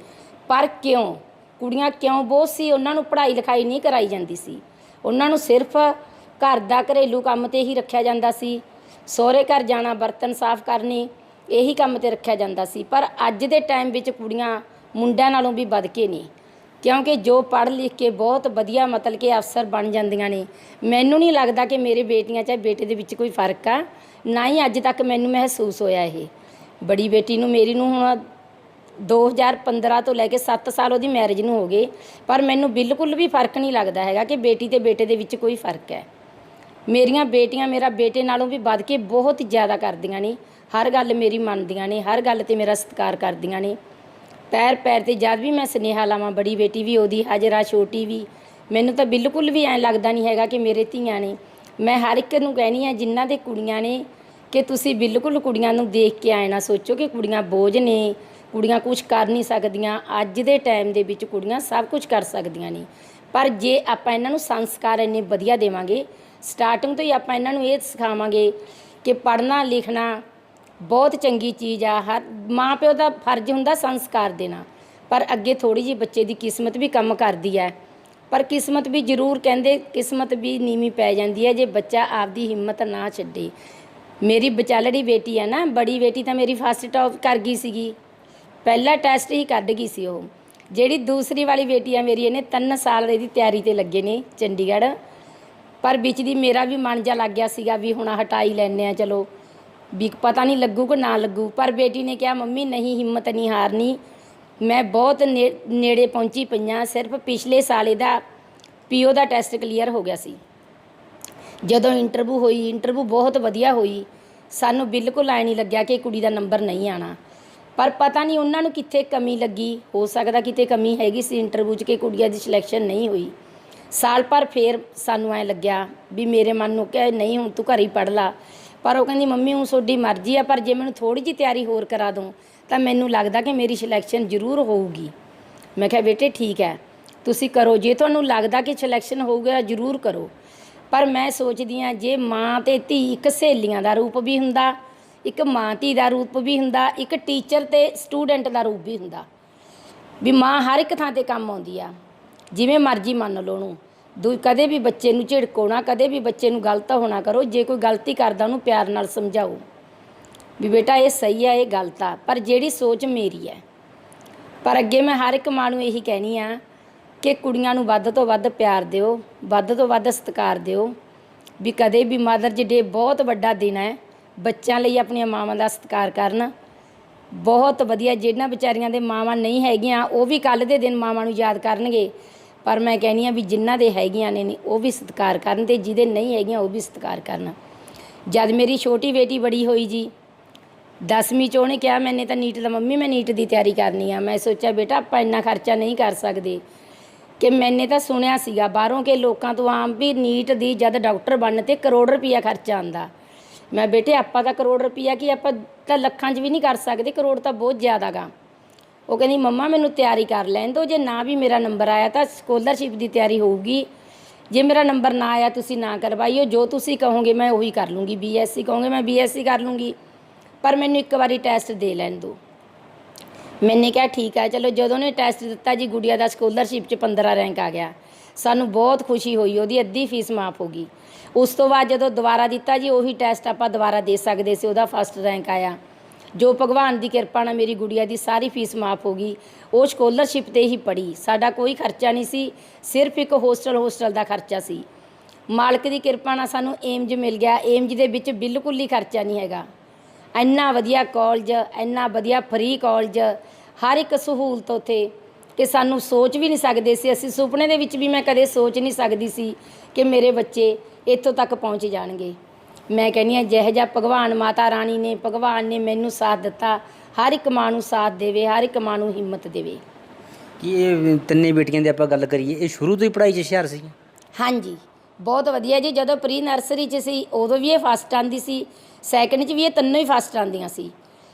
Speaker 2: ਪਰ ਕਿਉਂ ਕੁੜੀਆਂ ਕਿਉਂ ਬੋਝ ਸੀ? ਉਹਨਾਂ ਨੂੰ ਪੜ੍ਹਾਈ ਲਿਖਾਈ ਨਹੀਂ ਕਰਾਈ ਜਾਂਦੀ ਸੀ, ਉਹਨਾਂ ਨੂੰ ਸਿਰਫ ਘਰ ਦਾ ਘਰੇਲੂ ਕੰਮ 'ਤੇ ਹੀ ਰੱਖਿਆ ਜਾਂਦਾ ਸੀ। ਸਹੁਰੇ ਘਰ ਜਾਣਾ, ਬਰਤਨ ਸਾਫ਼ ਕਰਨੇ, ਇਹੀ ਕੰਮ 'ਤੇ ਰੱਖਿਆ ਜਾਂਦਾ ਸੀ। ਪਰ ਅੱਜ ਦੇ ਟਾਈਮ ਵਿੱਚ ਕੁੜੀਆਂ ਮੁੰਡਿਆਂ ਨਾਲੋਂ ਵੀ ਵੱਧ ਕੇ ਨੇ, ਕਿਉਂਕਿ ਜੋ ਪੜ੍ਹ ਲਿਖ ਕੇ ਬਹੁਤ ਵਧੀਆ ਮਤਲਬ ਕਿ ਅਫਸਰ ਬਣ ਜਾਂਦੀਆਂ ਨੇ। ਮੈਨੂੰ ਨਹੀਂ ਲੱਗਦਾ ਕਿ ਮੇਰੇ ਬੇਟੀਆਂ ਚਾਹੇ ਬੇਟੇ ਦੇ ਵਿੱਚ ਕੋਈ ਫਰਕ ਆ, ਨਾ ਹੀ ਅੱਜ ਤੱਕ ਮੈਨੂੰ ਮਹਿਸੂਸ ਹੋਇਆ ਇਹ। ਬੜੀ ਬੇਟੀ ਨੂੰ ਮੇਰੀ ਨੂੰ ਹੁਣ 2015 ਤੋਂ ਲੈ ਕੇ 7 ਸਾਲ ਉਹਦੀ ਮੈਰਿਜ ਨੂੰ ਹੋ ਗਏ, ਪਰ ਮੈਨੂੰ ਬਿਲਕੁਲ ਵੀ ਫਰਕ ਨਹੀਂ ਲੱਗਦਾ ਹੈਗਾ ਕਿ ਬੇਟੀ ਤੇ ਬੇਟੇ ਦੇ ਵਿੱਚ ਕੋਈ ਫਰਕ ਹੈ। ਮੇਰੀਆਂ ਬੇਟੀਆਂ ਮੇਰਾ ਬੇਟੇ ਨਾਲੋਂ ਵੀ ਵੱਧ ਕੇ ਬਹੁਤ ਜ਼ਿਆਦਾ ਕਰਦੀਆਂ ਨੇ, ਹਰ ਗੱਲ ਮੇਰੀ ਮੰਨਦੀਆਂ ਨੇ, ਹਰ ਗੱਲ 'ਤੇ ਮੇਰਾ ਸਤਿਕਾਰ ਕਰਦੀਆਂ ਨੇ। ਪੈਰ ਪੈਰ 'ਤੇ ਜਦ ਵੀ ਮੈਂ ਸੁਨੇਹਾ ਲਾਵਾਂ, ਬੜੀ ਬੇਟੀ ਵੀ ਉਹਦੀ ਹਾਜ਼ਰ ਆ, ਛੋਟੀ ਵੀ, ਮੈਨੂੰ ਤਾਂ ਬਿਲਕੁਲ ਵੀ ਐਂ ਲੱਗਦਾ ਨਹੀਂ ਹੈਗਾ ਕਿ ਮੇਰੇ ਧੀਆਂ ਨੇ। ਮੈਂ ਹਰ ਇੱਕ ਨੂੰ ਕਹਿਣੀ ਆ ਜਿਨ੍ਹਾਂ ਦੇ ਕੁੜੀਆਂ ਨੇ ਕਿ ਤੁਸੀਂ ਬਿਲਕੁਲ ਕੁੜੀਆਂ ਨੂੰ ਦੇਖ ਕੇ ਐਂ ਨਾ ਸੋਚੋ ਕਿ ਕੁੜੀਆਂ ਬੋਝ ਨੇ, ਕੁੜੀਆਂ ਕੁਛ ਕਰ ਨਹੀਂ ਸਕਦੀਆਂ। ਅੱਜ ਦੇ ਟਾਈਮ ਦੇ ਵਿੱਚ ਕੁੜੀਆਂ ਸਭ ਕੁਝ ਕਰ ਸਕਦੀਆਂ ਨੇ, ਪਰ ਜੇ ਆਪਾਂ ਇਹਨਾਂ ਨੂੰ ਸੰਸਕਾਰ ਇੰਨੇ ਵਧੀਆ ਦੇਵਾਂਗੇ, ਸਟਾਰਟਿੰਗ ਤੋਂ ਹੀ ਆਪਾਂ ਇਹਨਾਂ ਨੂੰ ਇਹ ਸਿਖਾਵਾਂਗੇ ਕਿ ਪੜ੍ਹਨਾ ਲਿਖਣਾ ਬਹੁਤ ਚੰਗੀ ਚੀਜ਼ ਆ। ਹਰ ਮਾਂ ਪਿਓ ਦਾ ਫਰਜ਼ ਹੁੰਦਾ ਸੰਸਕਾਰ ਦੇਣਾ, ਪਰ ਅੱਗੇ ਥੋੜ੍ਹੀ ਜਿਹੀ ਬੱਚੇ ਦੀ ਕਿਸਮਤ ਵੀ ਕੰਮ ਕਰਦੀ ਹੈ। ਪਰ ਕਿਸਮਤ ਵੀ ਜ਼ਰੂਰ ਕਹਿੰਦੇ ਕਿਸਮਤ ਵੀ ਨੀਵੀਂ ਪੈ ਜਾਂਦੀ ਹੈ ਜੇ ਬੱਚਾ ਆਪਦੀ ਹਿੰਮਤ ਨਾ ਛੱਡੇ। ਮੇਰੀ ਵਿਚਾਲੜੀ ਬੇਟੀ ਹੈ ਨਾ, ਬੜੀ ਬੇਟੀ ਤਾਂ ਮੇਰੀ ਫਸਟ ਟੌਪ ਕਰ ਗਈ ਸੀਗੀ, ਪਹਿਲਾ ਟੈਸਟ ਹੀ ਕੱਢ ਗਈ ਸੀ ਉਹ। ਜਿਹੜੀ ਦੂਸਰੀ ਵਾਲੀ ਬੇਟੀ ਆ ਮੇਰੀ, ਇਹਨੇ 3 ਸਾਲ ਇਹਦੀ ਤਿਆਰੀ 'ਤੇ ਲੱਗੇ ਨੇ ਚੰਡੀਗੜ੍ਹ, ਪਰ ਵਿੱਚ ਦੀ ਮੇਰਾ ਵੀ ਮਨ ਜਾ ਲੱਗ ਗਿਆ ਸੀਗਾ ਵੀ ਹੁਣ ਹਟਾਈ ਲੈਂਦੇ ਆ, ਚਲੋ ਵੀ ਪਤਾ ਨਹੀਂ ਲੱਗੂ ਕਿ ਨਾ ਲੱਗੂ। ਪਰ ਬੇਟੀ ਨੇ ਕਿਹਾ ਮੰਮੀ ਨਹੀਂ, ਹਿੰਮਤ ਨਹੀਂ ਹਾਰਨੀ। ਮੈਂ ਬਹੁਤ ਨੇੜੇ ਪਹੁੰਚੀ ਪਈਆਂ। ਸਿਰਫ ਪਿਛਲੇ ਸਾਲ ਇਹਦਾ ਪੀਓ ਦਾ ਟੈਸਟ ਕਲੀਅਰ ਹੋ ਗਿਆ ਸੀ। ਜਦੋਂ ਇੰਟਰਵਿਊ ਹੋਈ, ਇੰਟਰਵਿਊ ਬਹੁਤ ਵਧੀਆ ਹੋਈ। ਸਾਨੂੰ ਬਿਲਕੁਲ ਐਂ ਨਹੀਂ ਲੱਗਿਆ ਕਿ ਕੁੜੀ ਦਾ ਨੰਬਰ ਨਹੀਂ ਆਉਣਾ, ਪਰ ਪਤਾ ਨਹੀਂ ਉਹਨਾਂ ਨੂੰ ਕਿੱਥੇ ਕਮੀ ਲੱਗੀ। ਹੋ ਸਕਦਾ ਕਿਤੇ ਕਮੀ ਹੈਗੀ ਸੀ ਇੰਟਰਵਿਊ 'ਚ ਕਿ ਕੁੜੀਆਂ ਦੀ ਸਿਲੈਕਸ਼ਨ ਨਹੀਂ ਹੋਈ। ਸਾਲ ਪਰ ਫੇਰ ਸਾਨੂੰ ਐਂ ਲੱਗਿਆ ਵੀ ਮੇਰੇ ਮਨ ਨੂੰ ਕਿ ਨਹੀਂ ਹੁਣ ਤੂੰ ਘਰ ਹੀ ਪੜ੍ਹ ਲਾ। ਪਰ ਉਹ ਕਹਿੰਦੀ ਮੰਮੀ ਹੁਣ ਤੁਹਾਡੀ ਮਰਜ਼ੀ ਆ, ਪਰ ਜੇ ਮੈਨੂੰ ਥੋੜ੍ਹੀ ਜਿਹੀ ਤਿਆਰੀ ਹੋਰ ਕਰਾ ਦੂੰ ਤਾਂ ਮੈਨੂੰ ਲੱਗਦਾ ਕਿ ਮੇਰੀ ਸਿਲੈਕਸ਼ਨ ਜ਼ਰੂਰ ਹੋਊਗੀ। ਮੈਂ ਕਿਹਾ ਬੇਟੇ ਠੀਕ ਹੈ, ਤੁਸੀਂ ਕਰੋ, ਜੇ ਤੁਹਾਨੂੰ ਲੱਗਦਾ ਕਿ ਸਿਲੈਕਸ਼ਨ ਹੋਊਗਾ ਜ਼ਰੂਰ ਕਰੋ। ਪਰ ਮੈਂ ਸੋਚਦੀ ਹਾਂ ਜੇ ਮਾਂ ਅਤੇ ਧੀ ਇੱਕ ਸਹੇਲੀਆਂ ਦਾ ਰੂਪ ਵੀ ਹੁੰਦਾ, ਇੱਕ ਮਾਂ ਧੀ ਦਾ ਰੂਪ ਵੀ ਹੁੰਦਾ, ਇੱਕ ਟੀਚਰ ਅਤੇ ਸਟੂਡੈਂਟ ਦਾ ਰੂਪ ਵੀ ਹੁੰਦਾ। ਵੀ ਮਾਂ ਹਰ ਇੱਕ ਥਾਂ 'ਤੇ ਕੰਮ ਆਉਂਦੀ ਆ, ਜਿਵੇਂ ਮਰਜ਼ੀ ਮੰਨ ਲਓ ਉਹਨੂੰ। ਕਦੇ ਵੀ ਬੱਚੇ ਨੂੰ ਝਿੜਕੋ ਨਾ, ਕਦੇ ਵੀ ਬੱਚੇ ਨੂੰ ਗਲਤ ਹੋਣਾ ਕਰੋ। ਜੇ ਕੋਈ ਗਲਤੀ ਕਰਦਾ ਉਹਨੂੰ ਪਿਆਰ ਨਾਲ ਸਮਝਾਓ ਵੀ ਬੇਟਾ ਇਹ ਸਹੀ ਆ, ਇਹ ਗਲਤ ਆ, ਪਰ ਜਿਹੜੀ ਸੋਚ ਮੇਰੀ ਹੈ। ਪਰ ਅੱਗੇ ਮੈਂ ਹਰ ਇੱਕ ਮਾਂ ਨੂੰ ਇਹੀ ਕਹਿਣੀ ਆ ਕਿ ਕੁੜੀਆਂ ਨੂੰ ਵੱਧ ਤੋਂ ਵੱਧ ਪਿਆਰ ਦਿਓ, ਵੱਧ ਤੋਂ ਵੱਧ ਸਤਿਕਾਰ ਦਿਓ। ਵੀ ਕਦੇ ਵੀ ਮਦਰਜ਼ ਡੇ ਬਹੁਤ ਵੱਡਾ ਦਿਨ ਹੈ, ਬੱਚਿਆਂ ਲਈ ਆਪਣੀਆਂ ਮਾਵਾਂ ਦਾ ਸਤਿਕਾਰ ਕਰਨ। ਬਹੁਤ ਵਧੀਆ, ਜਿਹਨਾਂ ਵਿਚਾਰੀਆਂ ਦੇ ਮਾਵਾਂ ਨਹੀਂ ਹੈਗੀਆਂ ਉਹ ਵੀ ਕੱਲ੍ਹ ਦੇ ਦਿਨ ਮਾਵਾਂ ਨੂੰ ਯਾਦ ਕਰਨਗੇ। ਪਰ ਮੈਂ ਕਹਿੰਦੀ ਹਾਂ ਵੀ ਜਿਨ੍ਹਾਂ ਦੇ ਹੈਗੀਆਂ ਨੇ ਉਹ ਵੀ ਸਤਿਕਾਰ ਕਰਨ, ਅਤੇ ਜਿਹਦੇ ਨਹੀਂ ਹੈਗੀਆਂ ਉਹ ਵੀ ਸਤਿਕਾਰ ਕਰਨ। ਜਦ ਮੇਰੀ ਛੋਟੀ ਬੇਟੀ ਬੜੀ ਹੋਈ ਜੀ 10ਵੀਂ 'ਚ, ਉਹਨੇ ਕਿਹਾ ਮੈਨੇ ਤਾਂ ਨੀਟ ਦਾ ਮੰਮੀ ਮੈਂ ਨੀਟ ਦੀ ਤਿਆਰੀ ਕਰਨੀ ਆ। ਮੈਂ ਸੋਚਿਆ ਬੇਟਾ ਆਪਾਂ ਇੰਨਾ ਖਰਚਾ ਨਹੀਂ ਕਰ ਸਕਦੇ, ਕਿ ਮੈਨੇ ਤਾਂ ਸੁਣਿਆ ਸੀਗਾ ਬਾਹਰੋਂ ਕਿ ਲੋਕਾਂ ਤੋਂ ਆਮ ਵੀ ਨੀਟ ਦੀ ਜਦ ਡਾਕਟਰ ਬਣਨ 'ਤੇ ਕਰੋੜ ਰੁਪਈਆ ਖਰਚਾ ਆਉਂਦਾ। ਮੈਂ ਬੇਟੇ ਆਪਾਂ ਤਾਂ ਕਰੋੜ ਰੁਪਈਆ ਕੀ ਆਪਾਂ ਤਾਂ ਲੱਖਾਂ 'ਚ ਵੀ ਨਹੀਂ ਕਰ ਸਕਦੇ, ਕਰੋੜ ਤਾਂ ਬਹੁਤ ਜ਼ਿਆਦਾ ਗਾ। ਉਹ ਕਹਿੰਦੀ ਮੰਮਾ ਮੈਨੂੰ ਤਿਆਰੀ ਕਰ ਲੈਣ ਦਿਓ, ਜੇ ਨਾ ਵੀ ਮੇਰਾ ਨੰਬਰ ਆਇਆ ਤਾਂ ਸਕੋਲਰਸ਼ਿਪ ਦੀ ਤਿਆਰੀ ਹੋਊਗੀ। ਜੇ ਮੇਰਾ ਨੰਬਰ ਨਾ ਆਇਆ ਤੁਸੀਂ ਨਾ ਕਰਵਾਈਓ, ਜੋ ਤੁਸੀਂ ਕਹੋਗੇ ਮੈਂ ਉਹੀ ਕਰ ਲੂੰਗੀ। BSc ਕਹੋਗੇ ਮੈਂ BSc ਕਰ ਲੂੰਗੀ, ਪਰ ਮੈਨੂੰ ਇੱਕ ਵਾਰੀ ਟੈਸਟ ਦੇ ਲੈਣ ਦਿਓ। ਮੈਨੇ ਕਿਹਾ ਠੀਕ ਹੈ। ਚਲੋ ਜਦੋਂ ਨੇ ਟੈਸਟ ਦਿੱਤਾ ਜੀ, ਗੁੜੀਆ ਦਾ ਸਕੋਲਰਸ਼ਿਪ 'ਚ 15 ਰੈਂਕ ਆ ਗਿਆ। ਸਾਨੂੰ ਬਹੁਤ ਖੁਸ਼ੀ ਹੋਈ, ਉਹਦੀ ਅੱਧੀ ਫੀਸ ਮਾਫ ਹੋ ਗਈ। ਉਸ ਤੋਂ ਬਾਅਦ ਜਦੋਂ ਦੁਬਾਰਾ ਦਿੱਤਾ ਜੀ, ਉਹੀ ਟੈਸਟ ਆਪਾਂ ਦੁਬਾਰਾ ਦੇ ਸਕਦੇ ਸੀ, ਉਹਦਾ ਫਸਟ ਰੈਂਕ ਆਇਆ। ਜੋ ਭਗਵਾਨ ਦੀ ਕਿਰਪਾ ਨਾਲ ਮੇਰੀ ਗੁੜੀਆ ਦੀ ਸਾਰੀ ਫੀਸ ਮਾਫ ਹੋ ਗਈ। ਉਹ ਸਕੋਲਰਸ਼ਿਪ 'ਤੇ ਹੀ ਪੜ੍ਹੀ, ਸਾਡਾ ਕੋਈ ਖਰਚਾ ਨਹੀਂ ਸੀ, ਸਿਰਫ ਇੱਕ ਹੋਸਟਲ ਦਾ ਖਰਚਾ ਸੀ। ਮਾਲਕ ਦੀ ਕਿਰਪਾ ਨਾਲ ਸਾਨੂੰ ਏਮਜ ਮਿਲ ਗਿਆ। ਏਮਜ ਦੇ ਵਿੱਚ ਬਿਲਕੁਲ ਹੀ ਖਰਚਾ ਨਹੀਂ ਹੈਗਾ। ਇੰਨਾ ਵਧੀਆ ਕਾਲਜ, ਇੰਨਾ ਵਧੀਆ ਫਰੀ ਕਾਲਜ, ਹਰ ਇੱਕ ਸਹੂਲਤ ਉੱਥੇ ਕਿ ਸਾਨੂੰ ਸੋਚ ਵੀ ਨਹੀਂ ਸਕਦੇ ਸੀ। ਅਸੀਂ ਸੁਪਨੇ ਦੇ ਵਿੱਚ ਵੀ ਮੈਂ ਕਦੇ ਸੋਚ ਨਹੀਂ ਸਕਦੀ ਸੀ ਕਿ ਮੇਰੇ ਬੱਚੇ ਇੱਥੋਂ ਤੱਕ ਪਹੁੰਚ ਜਾਣਗੇ। ਮੈਂ ਕਹਿੰਦੀ ਹਾਂ ਜਿਹੋ ਜਿਹਾ ਭਗਵਾਨ ਮਾਤਾ ਰਾਣੀ ਨੇ, ਭਗਵਾਨ ਨੇ ਮੈਨੂੰ ਸਾਥ ਦਿੱਤਾ, ਹਰ ਇੱਕ ਮਾਂ ਨੂੰ ਸਾਥ ਦੇਵੇ, ਹਰ ਇੱਕ ਮਾਂ ਨੂੰ ਹਿੰਮਤ ਦੇਵੇ।
Speaker 1: ਕਿ ਇਹ ਤਿੰਨੇ ਬੇਟੀਆਂ ਦੀ ਆਪਾਂ ਗੱਲ ਕਰੀਏ, ਇਹ ਸ਼ੁਰੂ ਤੋਂ ਹੀ ਪੜ੍ਹਾਈ 'ਚ ਹੁਸ਼ਿਆਰ ਸੀ?
Speaker 2: ਹਾਂਜੀ, ਬਹੁਤ ਵਧੀਆ ਜੀ। ਜਦੋਂ ਪ੍ਰੀ ਨਰਸਰੀ 'ਚ ਸੀ ਉਦੋਂ ਵੀ ਇਹ ਫਸਟ ਆਉਂਦੀ ਸੀ, ਸੈਕਿੰਡ 'ਚ ਵੀ ਇਹ ਤਿੰਨੋਂ ਹੀ ਫਸਟ ਆਉਂਦੀਆਂ ਸੀ।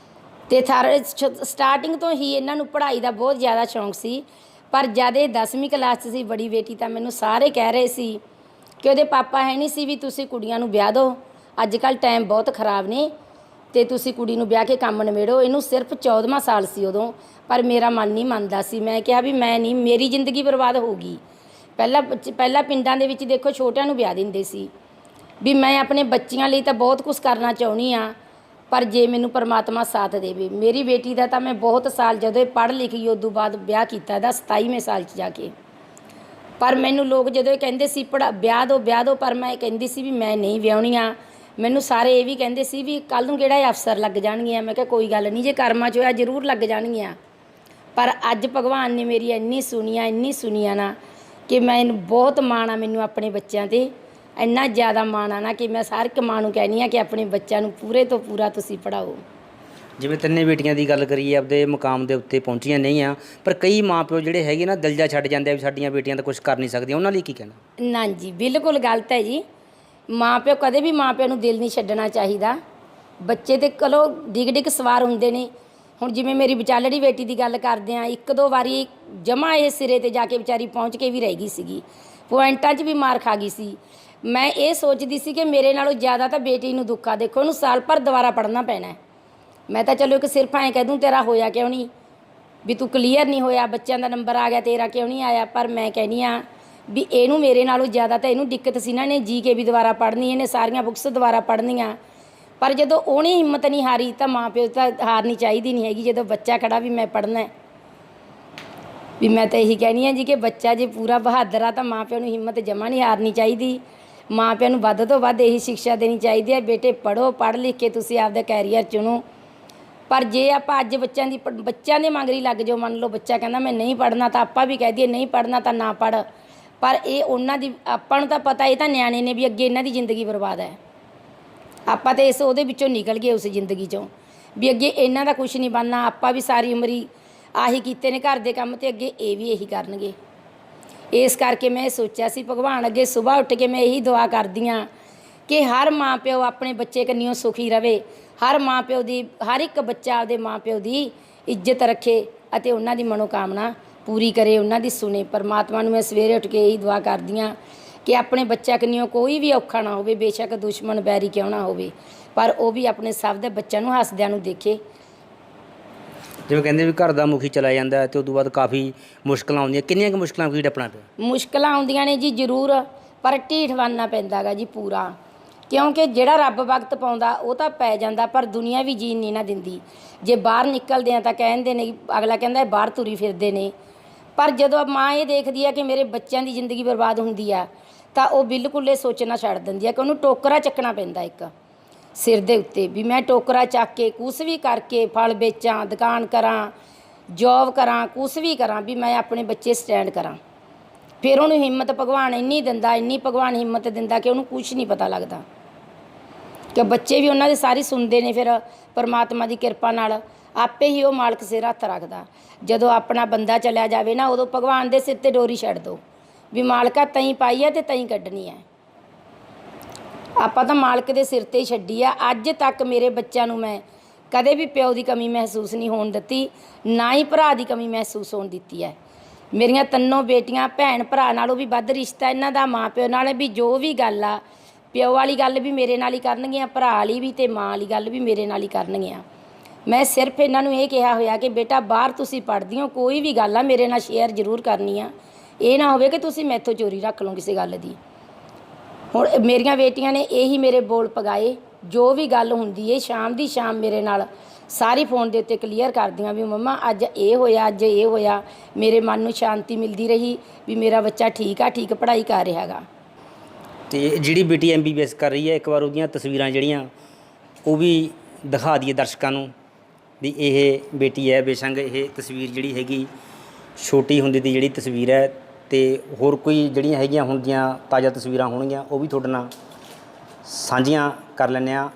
Speaker 2: ਅਤੇ ਸਟਾਰਟਿੰਗ ਤੋਂ ਹੀ ਇਹਨਾਂ ਨੂੰ ਪੜ੍ਹਾਈ ਦਾ ਬਹੁਤ ਜ਼ਿਆਦਾ ਸ਼ੌਂਕ ਸੀ। ਪਰ ਜਦ ਇਹ 10ਵੀਂ ਕਲਾਸ 'ਚ ਸੀ ਬੜੀ ਬੇਟੀ, ਤਾਂ ਮੈਨੂੰ ਸਾਰੇ ਕਹਿ ਰਹੇ ਸੀ ਕਿ ਉਹਦੇ ਪਾਪਾ ਹੈ ਨਹੀਂ ਸੀ ਵੀ ਤੁਸੀਂ ਕੁੜੀਆਂ ਨੂੰ ਵਿਆਹ ਦਿਓ, ਅੱਜ ਕੱਲ੍ਹ ਟਾਈਮ ਬਹੁਤ ਖਰਾਬ ਨੇ ਅਤੇ ਤੁਸੀਂ ਕੁੜੀ ਨੂੰ ਵਿਆਹ ਕੇ ਕੰਮ ਨਿਬੇੜੋ। ਇਹਨੂੰ ਸਿਰਫ 14ਵਾਂ ਸਾਲ ਸੀ ਉਦੋਂ, ਪਰ ਮੇਰਾ ਮਨ ਨਹੀਂ ਮੰਨਦਾ ਸੀ। ਮੈਂ ਕਿਹਾ ਵੀ ਮੈਂ ਨਹੀਂ, ਮੇਰੀ ਜ਼ਿੰਦਗੀ ਬਰਬਾਦ ਹੋਊਗੀ। ਪਹਿਲਾਂ ਪਿੰਡਾਂ ਦੇ ਵਿੱਚ ਦੇਖੋ ਛੋਟਿਆਂ ਨੂੰ ਵਿਆਹ ਦਿੰਦੇ ਸੀ, ਵੀ ਮੈਂ ਆਪਣੇ ਬੱਚਿਆਂ ਲਈ ਤਾਂ ਬਹੁਤ ਕੁਝ ਕਰਨਾ ਚਾਹੁੰਦੀ ਹਾਂ, ਪਰ ਜੇ ਮੈਨੂੰ ਪਰਮਾਤਮਾ ਸਾਥ ਦੇਵੇ। ਮੇਰੀ ਬੇਟੀ ਦਾ ਤਾਂ ਮੈਂ ਬਹੁਤ ਸਾਲ ਜਦੋਂ ਇਹ ਪੜ੍ਹ ਲਿਖ ਗਈ ਉਦੋਂ ਬਾਅਦ ਵਿਆਹ ਕੀਤਾ ਇਹਦਾ 27ਵੇਂ ਸਾਲ 'ਚ ਜਾ ਕੇ। ਪਰ ਮੈਨੂੰ ਲੋਕ ਜਦੋਂ ਇਹ ਕਹਿੰਦੇ ਸੀ ਵਿਆਹ ਦਿਓ, ਪਰ ਮੈਂ ਕਹਿੰਦੀ ਸੀ ਵੀ ਮੈਂ ਨਹੀਂ ਵਿਆਹੁਣੀਆਂ। ਮੈਨੂੰ ਸਾਰੇ ਇਹ ਵੀ ਕਹਿੰਦੇ ਸੀ ਵੀ ਕੱਲ੍ਹ ਨੂੰ ਕਿਹੜਾ ਇਹ ਅਫਸਰ ਲੱਗ ਜਾਣਗੀਆਂ। ਮੈਂ ਕਿਹਾ ਕੋਈ ਗੱਲ ਨਹੀਂ, ਜੇ ਕਰਮਾਂ 'ਚ ਹੋਇਆ ਜ਼ਰੂਰ ਲੱਗ ਜਾਣਗੀਆਂ। ਪਰ ਅੱਜ ਭਗਵਾਨ ਨੇ ਮੇਰੀ ਇੰਨੀ ਸੁਣੀਆਂ ਨਾ ਕਿ ਮੈਨੂੰ ਬਹੁਤ ਮਾਣ ਆ ਮੈਨੂੰ ਆਪਣੇ ਬੱਚਿਆਂ 'ਤੇ, ਇੰਨਾ ਜ਼ਿਆਦਾ ਮਾਣ ਆ ਨਾ ਕਿ ਮੈਂ ਹਰ ਇੱਕ ਮਾਂ ਨੂੰ ਕਹਿੰਦੀ ਹਾਂ ਕਿ ਆਪਣੇ ਬੱਚਿਆਂ ਨੂੰ ਪੂਰੇ ਤੋਂ ਪੂਰਾ ਤੁਸੀਂ ਪੜ੍ਹਾਓ।
Speaker 1: ਜਿਵੇਂ ਤਿੰਨੇ ਬੇਟੀਆਂ ਦੀ ਗੱਲ ਕਰੀਏ, ਆਪਦੇ ਮੁਕਾਮ ਦੇ ਉੱਤੇ ਪਹੁੰਚੀਆਂ ਨਹੀਂ ਆ, ਪਰ ਕਈ ਮਾਂ ਪਿਓ ਜਿਹੜੇ ਹੈਗੇ ਨਾ ਦਿਲ ਜਾ ਛੱਡ ਜਾਂਦੇ ਆ ਵੀ ਸਾਡੀਆਂ ਬੇਟੀਆਂ ਤਾਂ ਕੁਝ ਕਰ ਨਹੀਂ ਸਕਦੀਆਂ, ਉਹਨਾਂ ਲਈ ਕੀ ਕਹਿਣਾ?
Speaker 2: ਨਾ ਜੀ, ਬਿਲਕੁਲ ਗਲਤ ਹੈ ਜੀ। ਮਾਂ ਪਿਓ ਕਦੇ ਵੀ ਮਾਂ ਪਿਓ ਨੂੰ ਦਿਲ ਨਹੀਂ ਛੱਡਣਾ ਚਾਹੀਦਾ। ਬੱਚੇ ਤੇ ਚਲੋ ਡਿੱਗ ਸਵਾਰ ਹੁੰਦੇ ਨੇ। ਹੁਣ ਜਿਵੇਂ ਮੇਰੀ ਵਿਚਾਲੜੀ ਬੇਟੀ ਦੀ ਗੱਲ ਕਰਦੇ ਹਾਂ, 1-2 ਵਾਰੀ ਜਮਾ ਇਹ ਸਿਰੇ 'ਤੇ ਜਾ ਕੇ ਵਿਚਾਰੀ ਪਹੁੰਚ ਕੇ ਵੀ ਰਹਿ ਗਈ ਸੀਗੀ, ਪੁਆਇੰਟਾਂ 'ਚ ਵੀ ਮਾਰ ਖਾ ਗਈ ਸੀ। ਮੈਂ ਇਹ ਸੋਚਦੀ ਸੀ ਕਿ ਮੇਰੇ ਨਾਲੋਂ ਜ਼ਿਆਦਾ ਤਾਂ ਬੇਟੀ ਨੂੰ ਦੁੱਖ ਆ। ਦੇਖੋ ਉਹਨੂੰ ਸਾਲ ਭਰ ਦੁਬਾਰਾ ਪੜ੍ਹਨਾ ਪੈਣਾ। ਮੈਂ ਤਾਂ ਚਲੋ ਇੱਕ ਸਿਰਫ ਐਂ ਕਹਿ ਦੂੰ ਤੇਰਾ ਹੋਇਆ ਕਿਉਂ ਨਹੀਂ, ਵੀ ਤੂੰ ਕਲੀਅਰ ਨਹੀਂ ਹੋਇਆ, ਬੱਚਿਆਂ ਦਾ ਨੰਬਰ ਆ ਗਿਆ, ਤੇਰਾ ਕਿਉਂ ਨਹੀਂ ਆਇਆ। ਪਰ ਮੈਂ ਕਹਿੰਦੀ ਹਾਂ ਵੀ ਇਹਨੂੰ ਮੇਰੇ ਨਾਲੋਂ ਜ਼ਿਆਦਾ ਤਾਂ ਇਹਨੂੰ ਦਿੱਕਤ ਸੀ ਨਾ, ਇਹਨੇ GK ਵੀ ਦੁਬਾਰਾ ਪੜ੍ਹਨੀ, ਇਹਨੇ ਸਾਰੀਆਂ ਬੁੱਕਸ ਦੁਬਾਰਾ ਪੜ੍ਹਨੀਆਂ। ਪਰ ਜਦੋਂ ਉਹਨੇ ਹਿੰਮਤ ਨਹੀਂ ਹਾਰੀ ਤਾਂ ਮਾਂ ਪਿਓ ਤਾਂ ਹਾਰਨੀ ਚਾਹੀਦੀ ਨਹੀਂ ਹੈਗੀ। ਜਦੋਂ ਬੱਚਾ ਖੜਾ ਵੀ ਮੈਂ ਪੜ੍ਹਨਾ, ਵੀ ਮੈਂ ਤਾਂ ਇਹੀ ਕਹਿੰਦੀ ਹਾਂ ਜੀ ਕਿ ਬੱਚਾ ਜੇ ਪੂਰਾ ਬਹਾਦਰ ਆ ਤਾਂ ਮਾਂ ਪਿਓ ਨੂੰ ਹਿੰਮਤ ਜਮਾ ਨਹੀਂ ਹਾਰਨੀ ਚਾਹੀਦੀ। ਮਾਂ ਪਿਓ ਨੂੰ ਵੱਧ ਤੋਂ ਵੱਧ ਇਹੀ ਸਿੱਖਿਆ ਦੇਣੀ ਚਾਹੀਦੀ ਹੈ, ਬੇਟੇ ਪੜ੍ਹੋ, ਪੜ੍ਹ ਲਿਖ ਕੇ ਤੁਸੀਂ ਆਪਦਾ ਕੈਰੀਅਰ ਚੁਣੋ। ਪਰ ਜੇ ਆਪਾਂ ਅੱਜ ਬੱਚਿਆਂ ਦੇ ਮੰਗਰੀ ਲੱਗ ਜਾਓ, ਮੰਨ ਲਓ ਬੱਚਾ ਕਹਿੰਦਾ ਮੈਂ ਨਹੀਂ ਪੜ੍ਹਨਾ, ਤਾਂ ਆਪਾਂ ਵੀ ਕਹਿ ਦਈਏ ਨਹੀਂ ਪੜ੍ਹਨਾ ਤਾਂ ਨਾ ਪੜ੍ਹ। ਪਰ ਇਹ ਉਹਨਾਂ ਦੀ, ਆਪਾਂ ਨੂੰ ਤਾਂ ਪਤਾ ਇਹ ਤਾਂ ਨਿਆਣੇ ਨੇ ਵੀ ਅੱਗੇ ਇਹਨਾਂ ਦੀ ਜ਼ਿੰਦਗੀ ਬਰਬਾਦ ਹੈ। ਆਪਾਂ ਤਾਂ ਉਹਦੇ ਵਿੱਚੋਂ ਨਿਕਲ ਗਏ, ਉਸ ਜ਼ਿੰਦਗੀ 'ਚੋਂ ਵੀ ਅੱਗੇ ਇਹਨਾਂ ਦਾ ਕੁਛ ਨਹੀਂ ਬਣਨਾ। ਆਪਾਂ ਵੀ ਸਾਰੀ ਉਮਰ ਹੀ ਆਹੀ ਕੀਤੇ ਨੇ ਘਰ ਦੇ ਕੰਮ, ਅਤੇ ਅੱਗੇ ਇਹ ਵੀ ਇਹੀ ਕਰਨਗੇ। ਇਸ ਕਰਕੇ ਮੈਂ ਇਹ ਸੋਚਿਆ ਸੀ ਭਗਵਾਨ ਅੱਗੇ ਸੁਬਾਹ ਉੱਠ ਕੇ ਮੈਂ ਇਹੀ ਦੁਆ ਕਰਦੀ ਹਾਂ ਕਿ ਹਰ ਮਾਂ ਪਿਓ ਆਪਣੇ ਬੱਚੇ ਕੰਨਿਓ ਸੁਖੀ ਰਵੇ। ਹਰ ਮਾਂ ਪਿਓ ਦੀ, ਹਰ ਇੱਕ ਬੱਚਾ ਆਪਦੇ ਮਾਂ ਪਿਓ ਦੀ ਇੱਜ਼ਤ ਰੱਖੇ ਅਤੇ ਉਹਨਾਂ ਦੀ ਮਨੋਕਾਮਨਾ ਪੂਰੀ ਕਰੇ, ਉਹਨਾਂ ਦੀ ਸੁਣੇ। ਪਰਮਾਤਮਾ ਨੂੰ ਮੈਂ ਸਵੇਰੇ ਉੱਠ ਕੇ ਇਹੀ ਦੁਆ ਕਰਦੀ ਹਾਂ ਕਿ ਆਪਣੇ ਬੱਚਿਆਂ ਕੰਨਿਓ ਕੋਈ ਵੀ ਔਖਾ ਨਾ ਹੋਵੇ, ਬੇਸ਼ੱਕ ਦੁਸ਼ਮਣ ਬੈਰੀ ਕਿਉਂ ਨਾ ਹੋਵੇ, ਪਰ ਉਹ ਵੀ ਆਪਣੇ ਸਭ ਦੇ ਬੱਚਿਆਂ ਨੂੰ ਹੱਸਦਿਆਂ ਨੂੰ ਦੇਖੇ।
Speaker 1: ਜਿਵੇਂ ਕਹਿੰਦੇ ਵੀ ਘਰ ਦਾ ਮੁਖੀ ਚਲਾ ਜਾਂਦਾ ਅਤੇ ਉਦੋਂ ਬਾਅਦ ਕਾਫੀ ਮੁਸ਼ਕਲਾਂ ਆਉਂਦੀਆਂ, ਕਿੰਨੀਆਂ ਕੁ ਮੁਸ਼ਕਲਾਂ ਕੀ ਡੱਪਣਾ ਪਿਆ?
Speaker 2: ਮੁਸ਼ਕਲਾਂ ਆਉਂਦੀਆਂ ਨੇ ਜੀ ਜ਼ਰੂਰ, ਪਰ ਢੀਠ ਬਣਨਾ ਪੈਂਦਾ ਗਾ ਜੀ ਪੂਰਾ। ਕਿਉਂਕਿ ਜਿਹੜਾ ਰੱਬ ਵਕਤ ਪਾਉਂਦਾ ਉਹ ਤਾਂ ਪੈ ਜਾਂਦਾ, ਪਰ ਦੁਨੀਆ ਵੀ ਜੀਣ ਨਹੀਂ ਨਾ ਦਿੰਦੀ। ਜੇ ਬਾਹਰ ਨਿਕਲਦੇ ਆ ਤਾਂ ਕਹਿੰਦੇ ਨੇ, ਅਗਲਾ ਕਹਿੰਦਾ ਬਾਹਰ ਤੁਰੀ ਫਿਰਦੇ ਨੇ। ਪਰ ਜਦੋਂ ਮਾਂ ਇਹ ਦੇਖਦੀ ਆ ਕਿ ਮੇਰੇ ਬੱਚਿਆਂ ਦੀ ਜ਼ਿੰਦਗੀ ਬਰਬਾਦ ਹੁੰਦੀ ਆ, ਤਾਂ ਉਹ ਬਿਲਕੁਲ ਇਹ ਸੋਚਣਾ ਛੱਡ ਦਿੰਦੀ ਆ ਕਿ ਉਹਨੂੰ ਟੋਕਰਾ ਚੱਕਣਾ ਪੈਂਦਾ ਇੱਕ ਸਿਰ ਦੇ ਉੱਤੇ, ਵੀ ਮੈਂ ਟੋਕਰਾ ਚੱਕ ਕੇ ਕੁਛ ਵੀ ਕਰਕੇ ਫਲ ਵੇਚਾਂ, ਦੁਕਾਨ ਕਰਾਂ, ਜੋਬ ਕਰਾਂ, ਕੁਛ ਵੀ ਕਰਾਂ, ਵੀ ਮੈਂ ਆਪਣੇ ਬੱਚੇ ਸਟੈਂਡ ਕਰਾਂ। ਫਿਰ ਉਹਨੂੰ ਹਿੰਮਤ ਭਗਵਾਨ ਇੰਨੀ ਦਿੰਦਾ, ਇੰਨੀ ਭਗਵਾਨ ਹਿੰਮਤ ਦਿੰਦਾ ਕਿ ਉਹਨੂੰ ਕੁਛ ਨਹੀਂ ਪਤਾ ਲੱਗਦਾ, ਕਿ ਬੱਚੇ ਵੀ ਉਹਨਾਂ ਦੀ ਸਾਰੀ ਸੁਣਦੇ ਨੇ। ਫਿਰ ਪਰਮਾਤਮਾ ਦੀ ਕਿਰਪਾ ਨਾਲ ਆਪੇ ਹੀ ਉਹ ਮਾਲਕ ਸਿਰ ਹੱਥ ਰੱਖਦਾ। ਜਦੋਂ ਆਪਣਾ ਬੰਦਾ ਚਲਿਆ ਜਾਵੇ ਨਾ, ਉਦੋਂ ਭਗਵਾਨ ਦੇ ਸਿਰ 'ਤੇ ਡੋਰੀ ਛੱਡ ਦਿਓ ਵੀ ਮਾਲਕਾ ਤਈਂ ਪਾਈ ਹੈ ਅਤੇ ਤਈਂ ਕੱਢਣੀ ਹੈ। ਆਪਾਂ ਤਾਂ ਮਾਲਕ ਦੇ ਸਿਰ 'ਤੇ ਹੀ ਛੱਡੀ ਆ। ਅੱਜ ਤੱਕ ਮੇਰੇ ਬੱਚਿਆਂ ਨੂੰ ਮੈਂ ਕਦੇ ਵੀ ਪਿਓ ਦੀ ਕਮੀ ਮਹਿਸੂਸ ਨਹੀਂ ਹੋਣ ਦਿੱਤੀ, ਨਾ ਹੀ ਭਰਾ ਦੀ ਕਮੀ ਮਹਿਸੂਸ ਹੋਣ ਦਿੱਤੀ ਹੈ। ਮੇਰੀਆਂ ਤਿੰਨੋਂ ਬੇਟੀਆਂ ਭੈਣ ਭਰਾ ਨਾਲੋਂ ਵੀ ਵੱਧ ਰਿਸ਼ਤਾ ਇਹਨਾਂ ਦਾ ਮਾਂ ਪਿਓ ਨਾਲ, ਵੀ ਜੋ ਵੀ ਗੱਲ ਆ ਪਿਓ ਵਾਲੀ ਗੱਲ ਵੀ ਮੇਰੇ ਨਾਲ ਹੀ ਕਰਨਗੀਆਂ, ਭਰਾ ਵਾਲੀ ਵੀ ਅਤੇ ਮਾਂ ਵਾਲੀ ਗੱਲ ਵੀ ਮੇਰੇ ਨਾਲ ਹੀ ਕਰਨਗੀਆਂ। ਮੈਂ ਸਿਰਫ ਇਹਨਾਂ ਨੂੰ ਇਹ ਕਿਹਾ ਹੋਇਆ ਕਿ ਬੇਟਾ ਬਾਹਰ ਤੁਸੀਂ ਪੜ੍ਹਦੀ ਹੋ, ਕੋਈ ਵੀ ਗੱਲ ਆ ਮੇਰੇ ਨਾਲ ਸ਼ੇਅਰ ਜ਼ਰੂਰ ਕਰਨੀ ਆ, ਇਹ ਨਾ ਹੋਵੇ ਕਿ ਤੁਸੀਂ ਮੈਥੋਂ ਚੋਰੀ ਰੱਖ ਲਓ ਕਿਸੇ ਗੱਲ ਦੀ। ਹੁਣ ਮੇਰੀਆਂ ਬੇਟੀਆਂ ਨੇ ਇਹੀ ਮੇਰੇ ਬੋਲ ਪਗਾਏ, ਜੋ ਵੀ ਗੱਲ ਹੁੰਦੀ ਹੈ ਸ਼ਾਮ ਦੀ ਸ਼ਾਮ ਮੇਰੇ ਨਾਲ ਸਾਰੀ ਫੋਨ ਦੇ ਉੱਤੇ ਕਲੀਅਰ ਕਰਦੀਆਂ ਵੀ ਮੰਮਾ ਅੱਜ ਇਹ ਹੋਇਆ, ਅੱਜ ਇਹ ਹੋਇਆ। ਮੇਰੇ ਮਨ ਨੂੰ ਸ਼ਾਂਤੀ ਮਿਲਦੀ ਰਹੀ ਵੀ ਮੇਰਾ ਬੱਚਾ ਠੀਕ ਆ, ਠੀਕ ਪੜ੍ਹਾਈ ਕਰ ਰਿਹਾ ਗਾ।
Speaker 1: ਅਤੇ ਜਿਹੜੀ ਬੇਟੀ MBBS ਕਰ ਰਹੀ ਹੈ, ਇੱਕ ਵਾਰ ਉਹਦੀਆਂ ਤਸਵੀਰਾਂ ਜਿਹੜੀਆਂ ਉਹ ਵੀ ਦਿਖਾ ਦਈਏ ਦਰਸ਼ਕਾਂ ਨੂੰ ਵੀ ਇਹ ਬੇਟੀ ਹੈ। ਬੇਸ਼ੱਕ ਇਹ ਤਸਵੀਰ ਜਿਹੜੀ ਹੈਗੀ ਛੋਟੀ ਹੁੰਦੀ ਦੀ ਜਿਹੜੀ ਤਸਵੀਰ ਹੈ, ਅਤੇ ਹੋਰ ਕੋਈ ਜਿਹੜੀਆਂ ਹੈਗੀਆਂ ਹੁਣ ਦੀਆਂ ਤਾਜ਼ਾ ਤਸਵੀਰਾਂ ਹੋਣਗੀਆਂ ਉਹ ਵੀ ਤੁਹਾਡੇ ਨਾਲ ਸਾਂਝੀਆਂ ਕਰ ਲੈਂਦੇ ਹਾਂ।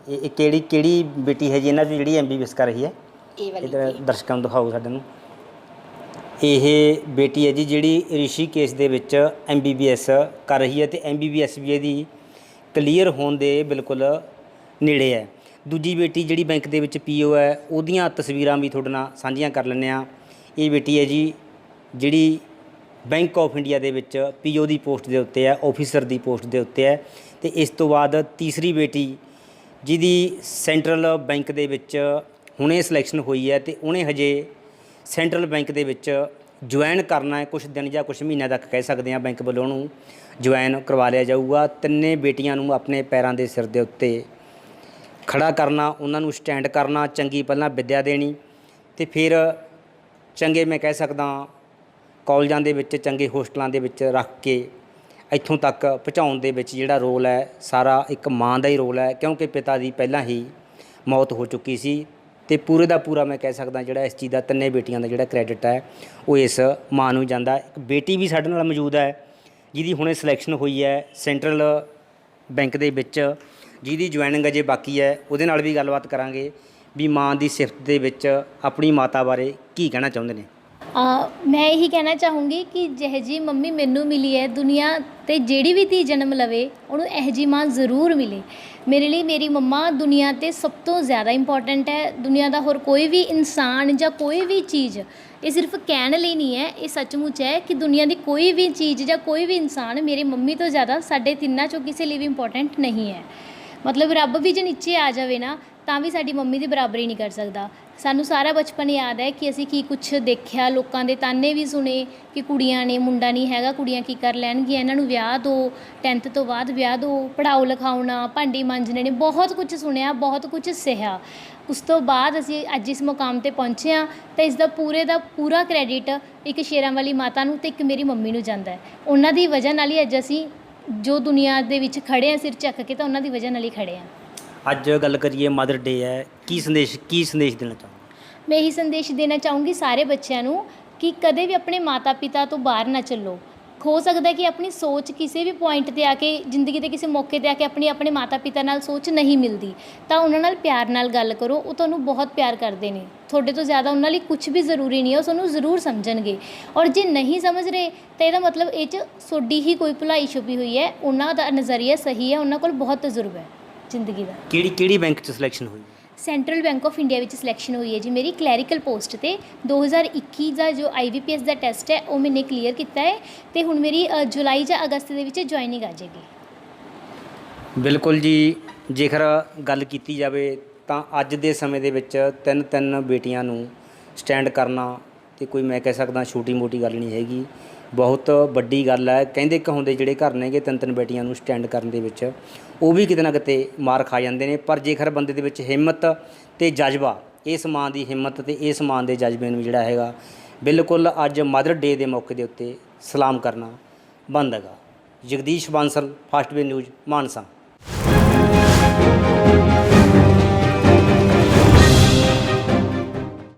Speaker 1: ਇਹ ਕਿਹੜੀ ਬੇਟੀ ਹੈ ਜੀ ਇਹਨਾਂ ਦੀ ਜਿਹੜੀ MBBS ਕਰ ਰਹੀ ਹੈ?
Speaker 2: ਇਹ ਵਾਲੀ
Speaker 1: ਇੱਧਰ ਦਰਸ਼ਕਾਂ ਨੂੰ ਦਿਖਾਓ ਸਾਡੇ ਨੂੰ। ਇਹ ਬੇਟੀ ਹੈ ਜੀ ਜਿਹੜੀ ਰਿਸ਼ੀਕੇਸ਼ ਦੇ ਵਿੱਚ MBBS ਕਰ ਰਹੀ ਹੈ ਤੇ MBBS ਵੀ ਇਹਦੀ ਕਲੀਅਰ ਹੋਣ ਦੇ ਬਿਲਕੁਲ ਨੇੜੇ ਹੈ। ਦੂਜੀ ਬੇਟੀ ਜਿਹੜੀ ਬੈਂਕ ਦੇ ਵਿੱਚ PO ਹੈ ਉਹਦੀਆਂ ਤਸਵੀਰਾਂ ਵੀ ਤੁਹਾਡੇ ਨਾਲ ਸਾਂਝੀਆਂ ਕਰ ਲੈਂਦੇ ਹਾਂ। ਇਹ ਬੇਟੀ ਹੈ ਜੀ ਜਿਹੜੀ ਬੈਂਕ ਆਫ ਇੰਡੀਆ ਦੇ ਵਿੱਚ PO ਦੀ ਪੋਸਟ ਦੇ ਉੱਤੇ ਹੈ, ਆਫੀਸਰ ਦੀ ਪੋਸਟ ਦੇ ਉੱਤੇ ਹੈ। ਤੇ ਇਸ ਤੋਂ ਬਾਅਦ ਤੀਸਰੀ ਬੇਟੀ ਜਿਹਦੀ ਸੈਂਟਰਲ ਬੈਂਕ ਦੇ ਵਿੱਚ ਹੁਣੇ ਸਿਲੈਕਸ਼ਨ ਹੋਈ ਹੈ ਤੇ ਉਹਨੇ ਹਜੇ ਸੈਂਟਰਲ ਬੈਂਕ ਦੇ ਵਿੱਚ ਜੁਆਇਨ ਕਰਨਾ ਹੈ, ਕੁਝ ਦਿਨ ਜਾਂ ਕੁਝ ਮਹੀਨਿਆਂ ਤੱਕ ਕਹਿ ਸਕਦੇ ਹਾਂ ਬੈਂਕ ਵੱਲੋਂ ਉਹਨੂੰ ਜੁਆਇਨ ਕਰਵਾ ਲਿਆ ਜਾਊਗਾ। ਤਿੰਨੇ ਬੇਟੀਆਂ ਨੂੰ ਆਪਣੇ ਪੈਰਾਂ ਦੇ ਸਿਰ ਦੇ ਉੱਤੇ ਖੜਾ ਕਰਨਾ, ਉਹਨਾਂ ਨੂੰ ਸਟੈਂਡ ਕਰਨਾ, ਚੰਗੀ ਪਹਿਲਾਂ ਵਿੱਦਿਆ ਦੇਣੀ ਤੇ ਫਿਰ ਚੰਗੇ ਮੈਂ ਕਹਿ ਸਕਦਾ ਕਾਲਜਾਂ ਦੇ ਵਿੱਚ, ਚੰਗੇ ਹੋਸਟਲਾਂ ਦੇ ਵਿੱਚ ਰੱਖ ਕੇ ਇੱਥੋਂ ਤੱਕ ਪਹੁੰਚਾਉਣ ਦੇ ਵਿੱਚ ਜਿਹੜਾ ਰੋਲ ਹੈ ਸਾਰਾ ਇੱਕ ਮਾਂ ਦਾ ਹੀ ਰੋਲ ਹੈ, ਕਿਉਂਕਿ ਪਿਤਾ ਦੀ ਪਹਿਲਾਂ ਹੀ ਮੌਤ ਹੋ ਚੁੱਕੀ ਸੀ ਤੇ ਪੂਰੇ ਦਾ ਪੂਰਾ ਮੈਂ ਕਹਿ ਸਕਦਾ ਜਿਹੜਾ ਇਸ ਚੀਜ਼ ਦਾ ਤਿੰਨੇ ਬੇਟੀਆਂ ਦਾ ਜਿਹੜਾ ਕ੍ਰੈਡਿਟ ਹੈ ਉਹ ਇਸ ਮਾਂ ਨੂੰ ਜਾਂਦਾ। ਇੱਕ ਬੇਟੀ ਵੀ ਸਾਡੇ ਨਾਲ ਮੌਜੂਦ ਹੈ ਜਿਹਦੀ ਹੁਣੇ ਸਿਲੈਕਸ਼ਨ ਹੋਈ ਹੈ ਸੈਂਟਰਲ ਬੈਂਕ ਦੇ ਵਿੱਚ, ਜਿਹਦੀ ਜੁਆਇਨਿੰਗ ਅਜੇ ਬਾਕੀ ਹੈ। ਉਹਦੇ ਨਾਲ ਵੀ ਗੱਲਬਾਤ ਕਰਾਂਗੇ ਵੀ ਮਾਂ ਦੀ ਸਿਫਤ ਦੇ ਵਿੱਚ ਆਪਣੀ ਮਾਤਾ ਬਾਰੇ ਕੀ ਕਹਿਣਾ ਚਾਹੁੰਦੇ ਨੇ।
Speaker 3: ਮੈਂ ਇਹੀ ਕਹਿਣਾ ਚਾਹੂੰਗੀ ਕਿ ਜਿਹੋ ਜਿਹੀ ਮੰਮੀ ਮੈਨੂੰ ਮਿਲੀ ਹੈ ਦੁਨੀਆ 'ਤੇ ਜਿਹੜੀ ਵੀ ਧੀ ਜਨਮ ਲਵੇ ਉਹਨੂੰ ਇਹੋ ਜਿਹੀ ਮਾਂ ਜ਼ਰੂਰ ਮਿਲੇ। ਮੇਰੇ ਲਈ ਮੇਰੀ ਮੰਮਾ ਦੁਨੀਆ 'ਤੇ ਸਭ ਤੋਂ ਜ਼ਿਆਦਾ ਇੰਪੋਰਟੈਂਟ ਹੈ। ਦੁਨੀਆ ਦਾ ਹੋਰ ਕੋਈ ਵੀ ਇਨਸਾਨ ਜਾਂ ਕੋਈ ਵੀ ਚੀਜ਼ ਇਹ ਸਿਰਫ ਕਹਿਣ ਲਈ ਨਹੀਂ ਹੈ, ਇਹ ਸੱਚਮੁੱਚ ਹੈ ਕਿ ਦੁਨੀਆ ਦੀ ਕੋਈ ਵੀ ਚੀਜ਼ ਜਾਂ ਕੋਈ ਵੀ ਇਨਸਾਨ ਮੇਰੀ ਮੰਮੀ ਤੋਂ ਜ਼ਿਆਦਾ ਸਾਡੇ ਤਿੰਨਾਂ 'ਚੋਂ ਕਿਸੇ ਲਈ ਵੀ ਇੰਪੋਰਟੈਂਟ ਨਹੀਂ ਹੈ। ਮਤਲਬ ਰੱਬ ਵੀ ਜੇ ਨੀਚੇ ਆ ਜਾਵੇ ਨਾ ਤਾਂ ਵੀ ਸਾਡੀ ਮੰਮੀ ਦੀ ਬਰਾਬਰੀ ਨਹੀਂ ਕਰ ਸਕਦਾ। ਸਾਨੂੰ ਸਾਰਾ ਬਚਪਨ ਯਾਦ ਹੈ ਕਿ ਅਸੀਂ ਕੀ ਕੁਛ ਦੇਖਿਆ, ਲੋਕਾਂ ਦੇ ਤਾਨੇ ਵੀ ਸੁਣੇ ਕਿ ਕੁੜੀਆਂ ਨੇ, ਮੁੰਡਾ ਨਹੀਂ ਹੈਗਾ, ਕੁੜੀਆਂ ਕੀ ਕਰ ਲੈਣਗੀਆਂ, ਇਹਨਾਂ ਨੂੰ ਵਿਆਹ ਦਿਓ, 10th ਤੋਂ ਬਾਅਦ ਵਿਆਹ ਦਿਓ, ਪੜ੍ਹਾਓ ਲਿਖਾਉਣਾ, ਭਾਂਡੇ ਮਾਂਜਣੇ ਨੇ, ਬਹੁਤ ਕੁਝ ਸੁਣਿਆ, ਬਹੁਤ ਕੁਝ ਸਹਿਆ। ਉਸ ਤੋਂ ਬਾਅਦ ਅਸੀਂ ਅੱਜ ਇਸ ਮੁਕਾਮ 'ਤੇ ਪਹੁੰਚੇ ਹਾਂ ਤਾਂ ਇਸ ਦਾ ਪੂਰੇ ਦਾ ਪੂਰਾ ਕ੍ਰੈਡਿਟ ਇੱਕ ਸ਼ੇਰਾਂ ਵਾਲੀ ਮਾਤਾ ਨੂੰ ਤੇ ਇੱਕ ਮੇਰੀ ਮੰਮੀ ਨੂੰ ਜਾਂਦਾ ਹੈ। ਉਹਨਾਂ ਦੀ ਵਜ੍ਹਾ ਨਾਲ ਹੀ ਅੱਜ ਅਸੀਂ ਜੋ ਦੁਨੀਆ ਦੇ ਵਿੱਚ ਖੜ੍ਹੇ ਹਾਂ ਸਿਰ ਚੱਕ ਕੇ, ਤਾਂ ਉਹਨਾਂ ਦੀ ਵਜ੍ਹਾ ਨਾਲ ਹੀ ਖੜ੍ਹੇ ਹਾਂ।
Speaker 1: ਅੱਜ ਗੱਲ ਕਰੀਏ ਮਦਰ ਡੇ ਹੈ, ਕੀ ਸੰਦੇਸ਼ ਦੇਣਾ ਚਾਹੁੰਦੇ?
Speaker 3: ਮੈਂ ਇਹੀ ਸੰਦੇਸ਼ ਦੇਣਾ ਚਾਹੂੰਗੀ ਸਾਰੇ ਬੱਚਿਆਂ ਨੂੰ ਕਿ ਕਦੇ ਵੀ ਆਪਣੇ ਮਾਤਾ ਪਿਤਾ ਤੋਂ ਬਾਹਰ ਨਾ ਚੱਲੋ। ਹੋ ਸਕਦਾ ਕਿ ਆਪਣੀ ਸੋਚ ਕਿਸੇ ਵੀ ਪੁਆਇੰਟ 'ਤੇ ਆ ਕੇ, ਜ਼ਿੰਦਗੀ ਦੇ ਕਿਸੇ ਮੌਕੇ 'ਤੇ ਆ ਕੇ ਆਪਣੇ ਮਾਤਾ ਪਿਤਾ ਨਾਲ ਸੋਚ ਨਹੀਂ ਮਿਲਦੀ ਤਾਂ ਉਹਨਾਂ ਨਾਲ ਪਿਆਰ ਨਾਲ ਗੱਲ ਕਰੋ। ਉਹ ਤੁਹਾਨੂੰ ਬਹੁਤ ਪਿਆਰ ਕਰਦੇ ਨੇ, ਤੁਹਾਡੇ ਤੋਂ ਜ਼ਿਆਦਾ ਉਹਨਾਂ ਲਈ ਕੁਝ ਵੀ ਜ਼ਰੂਰੀ ਨਹੀਂ ਹੈ, ਉਹ ਤੁਹਾਨੂੰ ਜ਼ਰੂਰ ਸਮਝਣਗੇ। ਔਰ ਜੇ ਨਹੀਂ ਸਮਝ ਰਹੇ ਤਾਂ ਇਹਦਾ ਮਤਲਬ ਇਹ 'ਚ ਤੁਹਾਡੀ ਹੀ ਕੋਈ ਭਲਾਈ ਛੁਪੀ ਹੋਈ ਹੈ। ਉਹਨਾਂ ਦਾ ਨਜ਼ਰੀਆ ਸਹੀ ਹੈ, ਉਹਨਾਂ ਕੋਲ ਬਹੁਤ ਤਜਰਬਾ ਹੈ ਜ਼ਿੰਦਗੀ ਦਾ।
Speaker 1: ਕਿਹੜੀ ਬੈਂਕ 'ਚ ਸਿਲੈਕਸ਼ਨ ਹੋਈ?
Speaker 3: ਸੈਂਟਰਲ ਬੈਂਕ ਆਫ ਇੰਡੀਆ ਵਿੱਚ ਸਿਲੈਕਸ਼ਨ ਹੋਈ ਹੈ ਜੀ ਮੇਰੀ ਕਲੈਰੀਕਲ ਪੋਸਟ 'ਤੇ। 2021 ਦਾ ਜੋ IBPS ਦਾ ਟੈਸਟ ਹੈ ਉਹ ਮੈਨੇ ਕਲੀਅਰ ਕੀਤਾ ਹੈ ਤੇ ਹੁਣ ਮੇਰੀ ਜੁਲਾਈ ਜਾਂ ਅਗਸਤ ਦੇ ਵਿੱਚ ਜੁਆਇਨਿੰਗ ਆ ਜਾਏਗੀ।
Speaker 1: ਬਿਲਕੁਲ ਜੀ, ਜੇਕਰ ਗੱਲ ਕੀਤੀ ਜਾਵੇ ਤਾਂ ਅੱਜ ਦੇ ਸਮੇਂ ਦੇ ਵਿੱਚ ਤਿੰਨ ਬੇਟੀਆਂ ਨੂੰ ਸਟੈਂਡ ਕਰਨਾ ਤੇ ਕੋਈ ਮੈਂ ਕਹਿ ਸਕਦਾ ਛੋਟੀ ਮੋਟੀ ਗੱਲ ਨਹੀਂ ਹੈਗੀ, ਬਹੁਤ ਵੱਡੀ ਗੱਲ ਹੈ। ਕਹਿੰਦੇ ਕਹਾਉਂਦੇ ਜਿਹੜੇ ਘਰ ਨੇਗੇ ਤਿੰਨ ਬੇਟੀਆਂ ਨੂੰ ਸਟੈਂਡ ਕਰਨ ਦੇ ਵਿੱਚ ਉਹ ਵੀ ਕਿਤੇ ਨਾ ਕਿਤੇ ਮਾਰ ਖਾ ਜਾਂਦੇ ਨੇ। ਪਰ ਜੇਕਰ ਬੰਦੇ ਦੇ ਵਿੱਚ ਹਿੰਮਤ ਤੇ ਜਜ਼ਬਾ, ਇਸ ਮਾਂ ਦੀ ਹਿੰਮਤ ਤੇ ਇਸ ਮਾਂ ਦੇ ਜਜ਼ਬੇ ਨੂੰ ਜਿਹੜਾ ਹੈਗਾ ਬਿਲਕੁਲ ਅੱਜ ਮਦਰ ਡੇ ਦੇ ਮੌਕੇ ਦੇ ਉੱਤੇ ਸਲਾਮ ਕਰਨਾ ਬਣਦਾ ਹੈਗਾ। Jagdish Bansal, fast way news, Mansa.